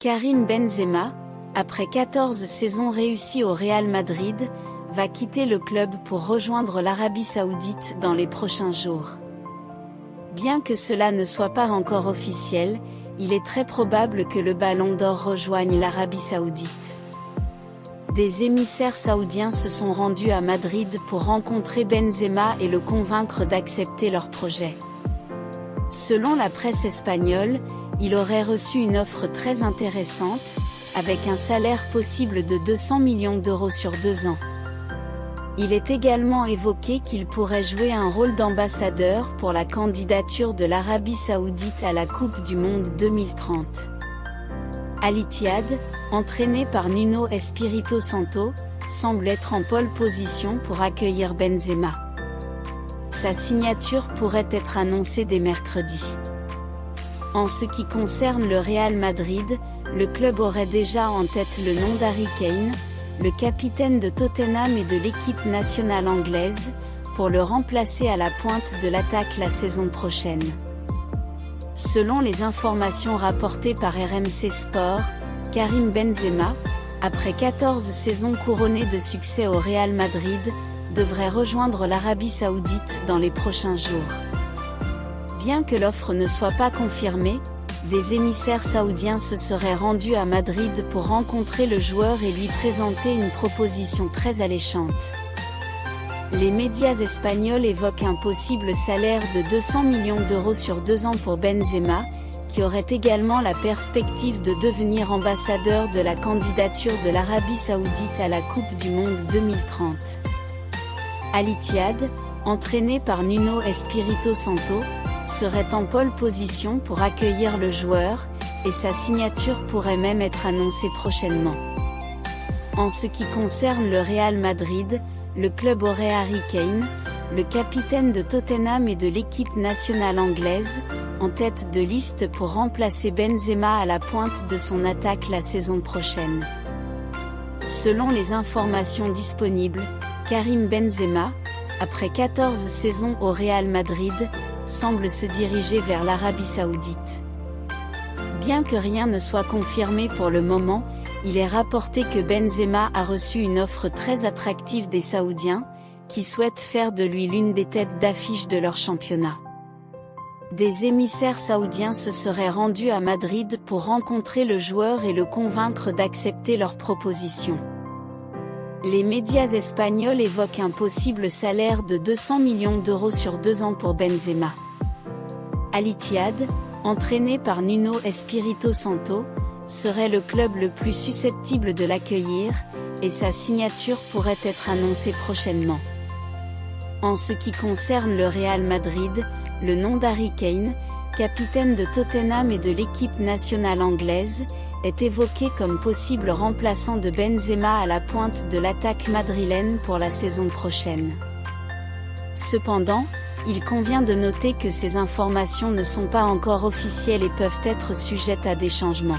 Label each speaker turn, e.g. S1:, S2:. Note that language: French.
S1: Karim Benzema, après 14 saisons réussies au Real Madrid, va quitter le club pour rejoindre l'Arabie Saoudite dans les prochains jours. Bien que cela ne soit pas encore officiel, il est très probable que le Ballon d'Or rejoigne l'Arabie Saoudite. Des émissaires saoudiens se sont rendus à Madrid pour rencontrer Benzema et le convaincre d'accepter leur projet. Selon la presse espagnole, il aurait reçu une offre très intéressante, avec un salaire possible de 200 millions d'euros sur 2 ans. Il est également évoqué qu'il pourrait jouer un rôle d'ambassadeur pour la candidature de l'Arabie Saoudite à la Coupe du Monde 2030. Al Ittihad, entraîné par Nuno Espirito Santo, semble être en pole position pour accueillir Benzema. Sa signature pourrait être annoncée dès mercredi. En ce qui concerne le Real Madrid, le club aurait déjà en tête le nom d'Harry Kane, le capitaine de Tottenham et de l'équipe nationale anglaise, pour le remplacer à la pointe de l'attaque la saison prochaine. Selon les informations rapportées par RMC Sport, Karim Benzema, après 14 saisons couronnées de succès au Real Madrid, devrait rejoindre l'Arabie Saoudite dans les prochains jours. Bien que l'offre ne soit pas confirmée, des émissaires saoudiens se seraient rendus à Madrid pour rencontrer le joueur et lui présenter une proposition très alléchante. Les médias espagnols évoquent un possible salaire de 200 millions d'euros sur 2 ans pour Benzema, qui aurait également la perspective de devenir ambassadeur de la candidature de l'Arabie Saoudite à la Coupe du Monde 2030. Al Ittihad, entraîné par Nuno Espirito Santo, serait en pole position pour accueillir le joueur, et sa signature pourrait même être annoncée prochainement. En ce qui concerne le Real Madrid, le club aurait Harry Kane, le capitaine de Tottenham et de l'équipe nationale anglaise, en tête de liste pour remplacer Benzema à la pointe de son attaque la saison prochaine. Selon les informations disponibles, Karim Benzema, après 14 saisons au Real Madrid, semble se diriger vers l'Arabie Saoudite. Bien que rien ne soit confirmé pour le moment, il est rapporté que Benzema a reçu une offre très attractive des Saoudiens, qui souhaitent faire de lui l'une des têtes d'affiche de leur championnat. Des émissaires saoudiens se seraient rendus à Madrid pour rencontrer le joueur et le convaincre d'accepter leur proposition. Les médias espagnols évoquent un possible salaire de 200 millions d'euros sur 2 ans pour Benzema. Al Ittihad, entraîné par Nuno Espirito Santo, serait le club le plus susceptible de l'accueillir, et sa signature pourrait être annoncée prochainement. En ce qui concerne le Real Madrid, le nom d'Harry Kane, capitaine de Tottenham et de l'équipe nationale anglaise, est évoqué comme possible remplaçant de Benzema à la pointe de l'attaque madrilène pour la saison prochaine. Cependant, il convient de noter que ces informations ne sont pas encore officielles et peuvent être sujettes à des changements.